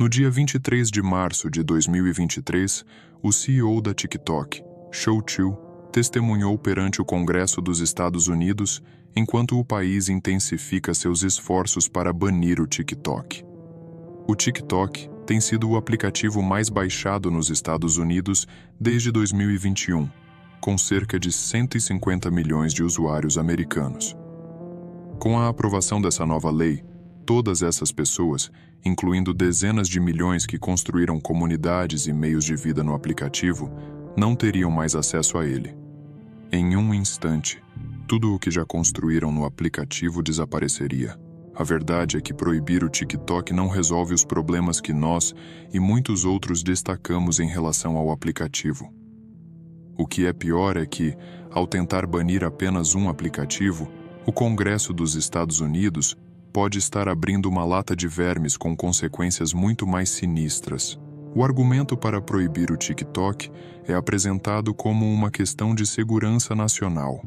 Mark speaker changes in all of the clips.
Speaker 1: No dia 23 de março de 2023, o CEO da TikTok, Shou Chew, testemunhou perante o Congresso dos Estados Unidos enquanto o país intensifica seus esforços para banir o TikTok. O TikTok tem sido o aplicativo mais baixado nos Estados Unidos desde 2021, com cerca de 150 milhões de usuários americanos. Com a aprovação dessa nova lei, todas essas pessoas, incluindo dezenas de milhões que construíram comunidades e meios de vida no aplicativo, não teriam mais acesso a ele. Em um instante, tudo o que já construíram no aplicativo desapareceria. A verdade é que proibir o TikTok não resolve os problemas que nós e muitos outros destacamos em relação ao aplicativo. O que é pior é que, ao tentar banir apenas um aplicativo, o Congresso dos Estados Unidos pode estar abrindo uma lata de vermes com consequências muito mais sinistras. O argumento para proibir o TikTok é apresentado como uma questão de segurança nacional.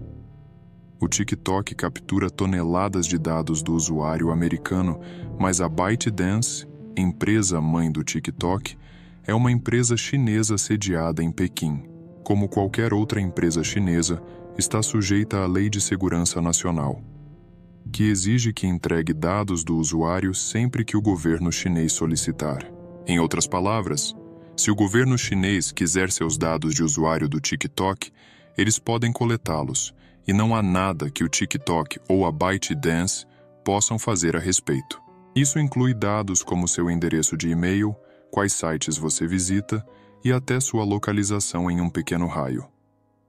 Speaker 1: O TikTok captura toneladas de dados do usuário americano, mas a ByteDance, empresa mãe do TikTok, é uma empresa chinesa sediada em Pequim. Como qualquer outra empresa chinesa, está sujeita à Lei de Segurança Nacional, que exige que entregue dados do usuário sempre que o governo chinês solicitar. Em outras palavras, se o governo chinês quiser seus dados de usuário do TikTok, eles podem coletá-los, e não há nada que o TikTok ou a ByteDance possam fazer a respeito. Isso inclui dados como seu endereço de e-mail, quais sites você visita e até sua localização em um pequeno raio.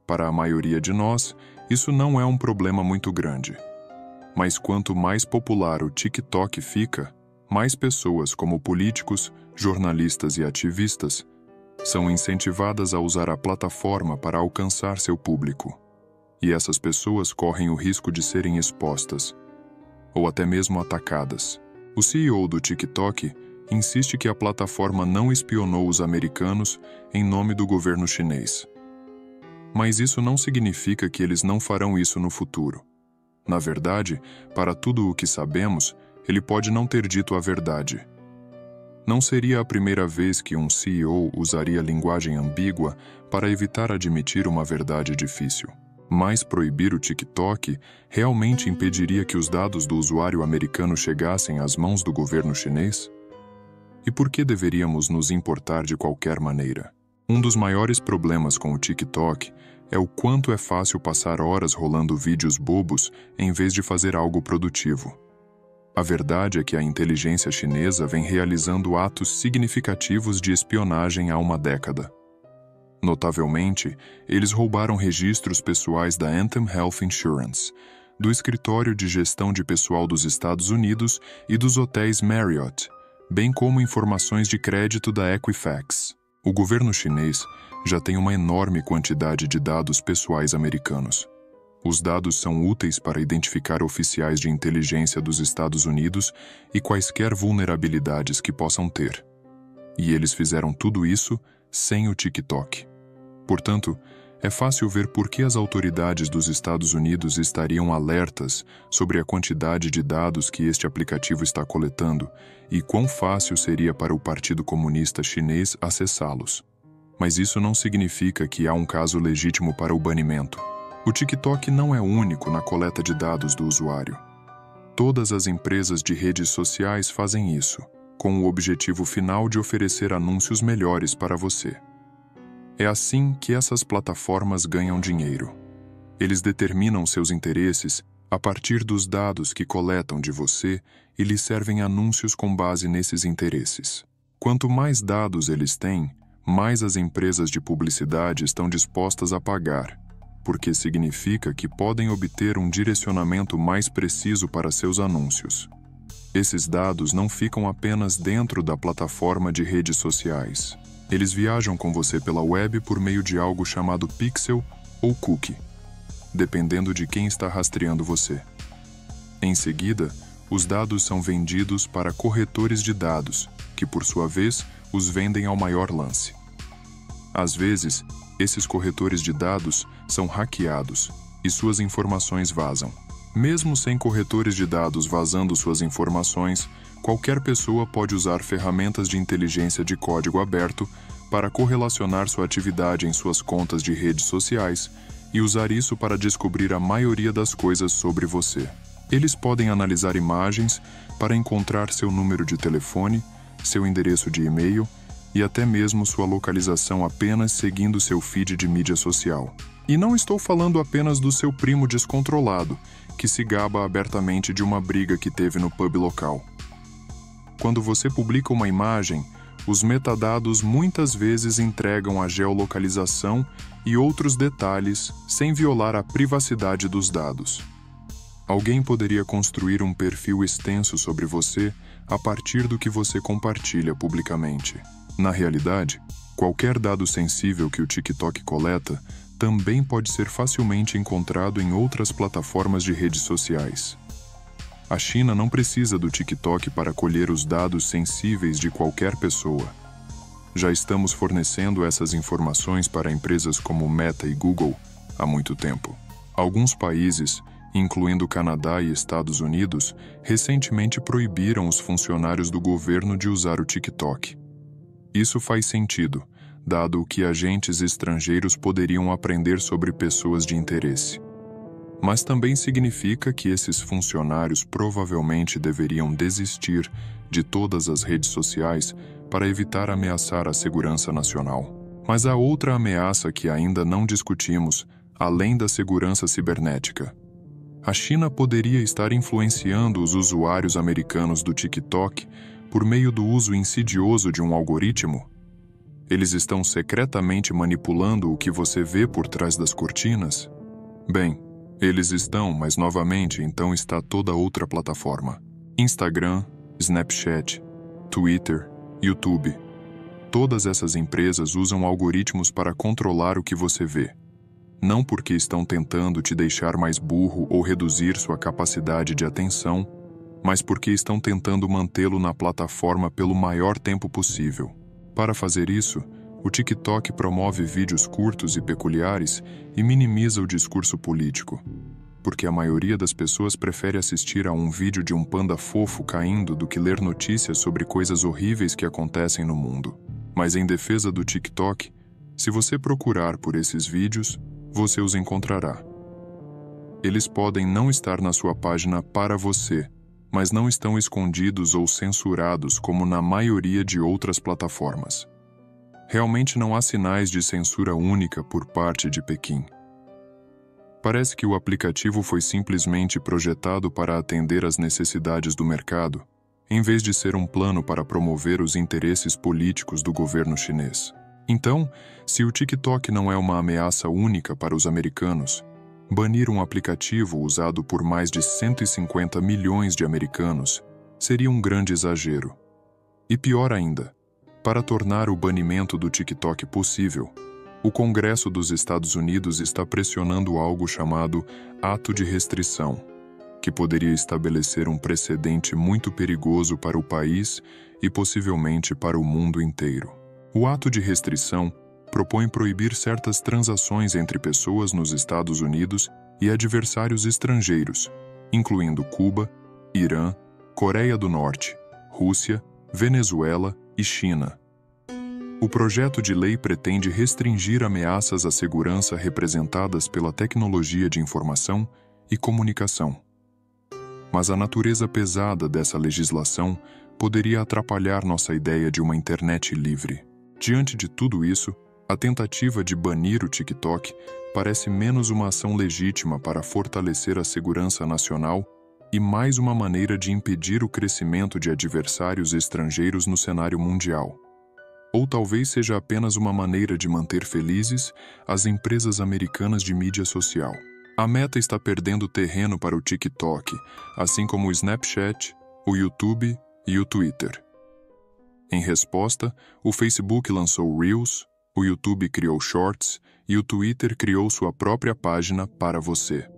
Speaker 1: Para a maioria de nós, isso não é um problema muito grande. Mas quanto mais popular o TikTok fica, mais pessoas como políticos, jornalistas e ativistas são incentivadas a usar a plataforma para alcançar seu público. E essas pessoas correm o risco de serem expostas, ou até mesmo atacadas. O CEO do TikTok insiste que a plataforma não espionou os americanos em nome do governo chinês. Mas isso não significa que eles não farão isso no futuro. Na verdade, para tudo o que sabemos, ele pode não ter dito a verdade. Não seria a primeira vez que um CEO usaria linguagem ambígua para evitar admitir uma verdade difícil. Mas proibir o TikTok realmente impediria que os dados do usuário americano chegassem às mãos do governo chinês? E por que deveríamos nos importar de qualquer maneira? Um dos maiores problemas com o TikTok é o quanto é fácil passar horas rolando vídeos bobos em vez de fazer algo produtivo. A verdade é que a inteligência chinesa vem realizando atos significativos de espionagem há uma década. Notavelmente, eles roubaram registros pessoais da Anthem Health Insurance, do Escritório de Gestão de Pessoal dos Estados Unidos e dos hotéis Marriott, bem como informações de crédito da Equifax. O governo chinês já tem uma enorme quantidade de dados pessoais americanos. Os dados são úteis para identificar oficiais de inteligência dos Estados Unidos e quaisquer vulnerabilidades que possam ter. E eles fizeram tudo isso sem o TikTok. Portanto, é fácil ver por que as autoridades dos Estados Unidos estariam alertas sobre a quantidade de dados que este aplicativo está coletando e quão fácil seria para o Partido Comunista Chinês acessá-los. Mas isso não significa que há um caso legítimo para o banimento. O TikTok não é único na coleta de dados do usuário. Todas as empresas de redes sociais fazem isso, com o objetivo final de oferecer anúncios melhores para você. É assim que essas plataformas ganham dinheiro. Eles determinam seus interesses a partir dos dados que coletam de você e lhe servem anúncios com base nesses interesses. Quanto mais dados eles têm, mais as empresas de publicidade estão dispostas a pagar, porque significa que podem obter um direcionamento mais preciso para seus anúncios. Esses dados não ficam apenas dentro da plataforma de redes sociais. Eles viajam com você pela web por meio de algo chamado pixel ou cookie, dependendo de quem está rastreando você. Em seguida, os dados são vendidos para corretores de dados, que por sua vez os vendem ao maior lance. Às vezes, esses corretores de dados são hackeados e suas informações vazam. Mesmo sem corretores de dados vazando suas informações, qualquer pessoa pode usar ferramentas de inteligência de código aberto para correlacionar sua atividade em suas contas de redes sociais e usar isso para descobrir a maioria das coisas sobre você. Eles podem analisar imagens para encontrar seu número de telefone, seu endereço de e-mail e até mesmo sua localização apenas seguindo seu feed de mídia social. E não estou falando apenas do seu primo descontrolado, que se gaba abertamente de uma briga que teve no pub local. Quando você publica uma imagem, os metadados muitas vezes entregam a geolocalização e outros detalhes sem violar a privacidade dos dados. Alguém poderia construir um perfil extenso sobre você a partir do que você compartilha publicamente. Na realidade, qualquer dado sensível que o TikTok coleta também pode ser facilmente encontrado em outras plataformas de redes sociais. A China não precisa do TikTok para colher os dados sensíveis de qualquer pessoa. Já estamos fornecendo essas informações para empresas como Meta e Google há muito tempo. Alguns países, incluindo Canadá e Estados Unidos, recentemente proibiram os funcionários do governo de usar o TikTok. Isso faz sentido, dado que agentes estrangeiros poderiam aprender sobre pessoas de interesse. Mas também significa que esses funcionários provavelmente deveriam desistir de todas as redes sociais para evitar ameaçar a segurança nacional. Mas há outra ameaça que ainda não discutimos, além da segurança cibernética. A China poderia estar influenciando os usuários americanos do TikTok por meio do uso insidioso de um algoritmo. Eles estão secretamente manipulando o que você vê por trás das cortinas? Bem, eles estão, mas novamente então está toda outra plataforma. Instagram, Snapchat, Twitter, YouTube. Todas essas empresas usam algoritmos para controlar o que você vê. Não porque estão tentando te deixar mais burro ou reduzir sua capacidade de atenção, mas porque estão tentando mantê-lo na plataforma pelo maior tempo possível. Para fazer isso, o TikTok promove vídeos curtos e peculiares e minimiza o discurso político, porque a maioria das pessoas prefere assistir a um vídeo de um panda fofo caindo do que ler notícias sobre coisas horríveis que acontecem no mundo. Mas em defesa do TikTok, se você procurar por esses vídeos, você os encontrará. Eles podem não estar na sua página para você, mas não estão escondidos ou censurados como na maioria de outras plataformas. Realmente não há sinais de censura única por parte de Pequim. Parece que o aplicativo foi simplesmente projetado para atender às necessidades do mercado, em vez de ser um plano para promover os interesses políticos do governo chinês. Então, se o TikTok não é uma ameaça única para os americanos, banir um aplicativo usado por mais de 150 milhões de americanos seria um grande exagero. E pior ainda, para tornar o banimento do TikTok possível, o Congresso dos Estados Unidos está pressionando algo chamado Ato de Restrição, que poderia estabelecer um precedente muito perigoso para o país e possivelmente para o mundo inteiro. O Ato de Restrição propõe proibir certas transações entre pessoas nos Estados Unidos e adversários estrangeiros, incluindo Cuba, Irã, Coreia do Norte, Rússia, Venezuela e China. O projeto de lei pretende restringir ameaças à segurança representadas pela tecnologia de informação e comunicação. Mas a natureza pesada dessa legislação poderia atrapalhar nossa ideia de uma internet livre. Diante de tudo isso, a tentativa de banir o TikTok parece menos uma ação legítima para fortalecer a segurança nacional e mais uma maneira de impedir o crescimento de adversários estrangeiros no cenário mundial. Ou talvez seja apenas uma maneira de manter felizes as empresas americanas de mídia social. A Meta está perdendo terreno para o TikTok, assim como o Snapchat, o YouTube e o Twitter. Em resposta, o Facebook lançou Reels, o YouTube criou Shorts e o Twitter criou sua própria página para você.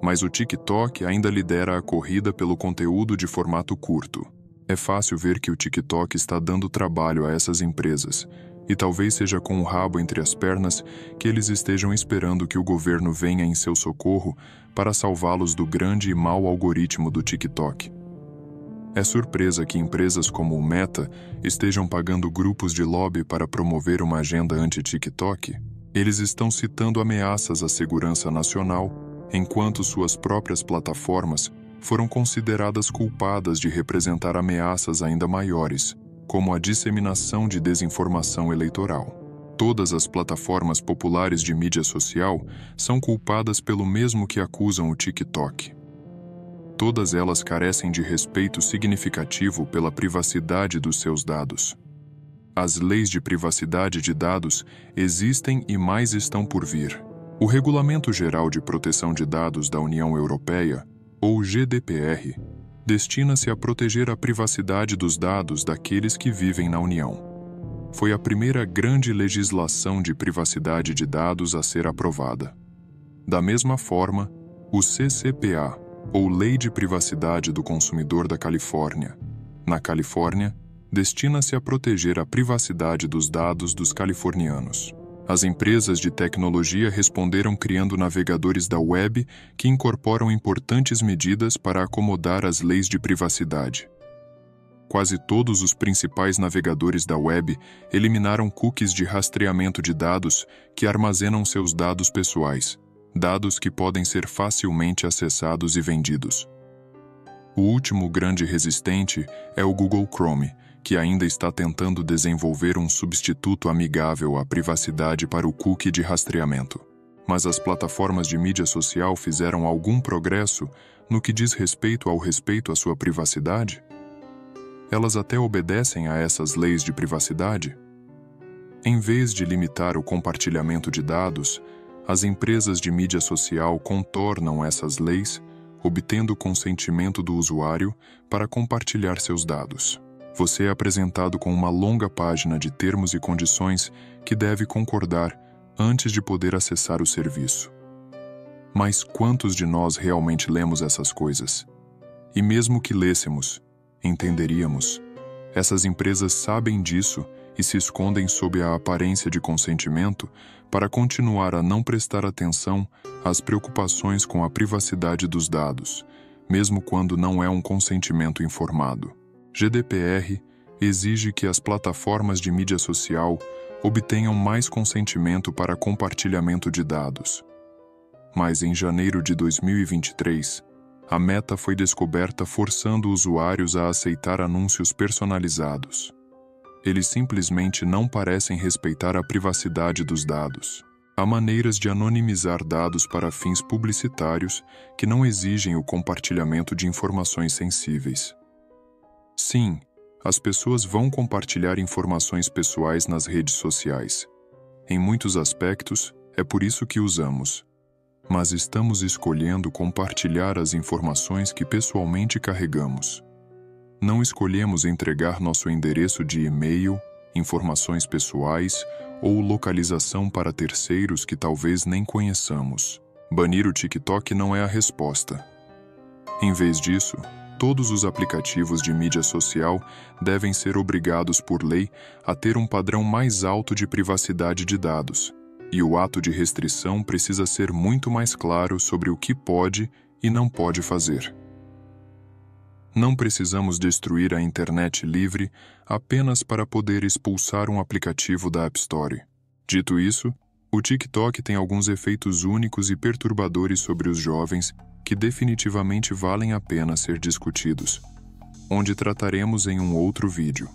Speaker 1: Mas o TikTok ainda lidera a corrida pelo conteúdo de formato curto. É fácil ver que o TikTok está dando trabalho a essas empresas, E talvez seja com o rabo entre as pernas que eles estejam esperando que o governo venha em seu socorro para salvá-los do grande e mau algoritmo do TikTok. É surpresa que empresas como o Meta estejam pagando grupos de lobby para promover uma agenda anti-TikTok? Eles estão citando ameaças à segurança nacional, enquanto suas próprias plataformas foram consideradas culpadas de representar ameaças ainda maiores, como a disseminação de desinformação eleitoral. Todas as plataformas populares de mídia social são culpadas pelo mesmo que acusam o TikTok. Todas elas carecem de respeito significativo pela privacidade dos seus dados. As leis de privacidade de dados existem e mais estão por vir. O Regulamento Geral de Proteção de Dados da União Europeia, ou GDPR, destina-se a proteger a privacidade dos dados daqueles que vivem na União. Foi a primeira grande legislação de privacidade de dados a ser aprovada. Da mesma forma, o CCPA, ou Lei de Privacidade do Consumidor da Califórnia, na Califórnia, destina-se a proteger a privacidade dos dados dos californianos. As empresas de tecnologia responderam criando navegadores da web que incorporam importantes medidas para acomodar as leis de privacidade. Quase todos os principais navegadores da web eliminaram cookies de rastreamento de dados que armazenam seus dados pessoais, dados que podem ser facilmente acessados e vendidos. O último grande resistente é o Google Chrome, que ainda está tentando desenvolver um substituto amigável à privacidade para o cookie de rastreamento. Mas as plataformas de mídia social fizeram algum progresso no que diz respeito à sua privacidade? Elas até obedecem a essas leis de privacidade? Em vez de limitar o compartilhamento de dados, as empresas de mídia social contornam essas leis, obtendo o consentimento do usuário para compartilhar seus dados. Você é apresentado com uma longa página de termos e condições que deve concordar antes de poder acessar o serviço. Mas quantos de nós realmente lemos essas coisas? E mesmo que lêssemos, entenderíamos. Essas empresas sabem disso e se escondem sob a aparência de consentimento para continuar a não prestar atenção às preocupações com a privacidade dos dados, mesmo quando não é um consentimento informado. GDPR exige que as plataformas de mídia social obtenham mais consentimento para compartilhamento de dados. Mas em janeiro de 2023, a Meta foi descoberta forçando usuários a aceitar anúncios personalizados. Eles simplesmente não parecem respeitar a privacidade dos dados. Há maneiras de anonimizar dados para fins publicitários que não exigem o compartilhamento de informações sensíveis. Sim, as pessoas vão compartilhar informações pessoais nas redes sociais. Em muitos aspectos, é por isso que usamos. Mas estamos escolhendo compartilhar as informações que pessoalmente carregamos. Não escolhemos entregar nosso endereço de e-mail, informações pessoais ou localização para terceiros que talvez nem conheçamos. Banir o TikTok não é a resposta. Em vez disso, todos os aplicativos de mídia social devem ser obrigados por lei a ter um padrão mais alto de privacidade de dados, e o ato de restrição precisa ser muito mais claro sobre o que pode e não pode fazer. Não precisamos destruir a internet livre apenas para poder expulsar um aplicativo da App Store. Dito isso, o TikTok tem alguns efeitos únicos e perturbadores sobre os jovens que definitivamente valem a pena ser discutidos, onde trataremos em um outro vídeo.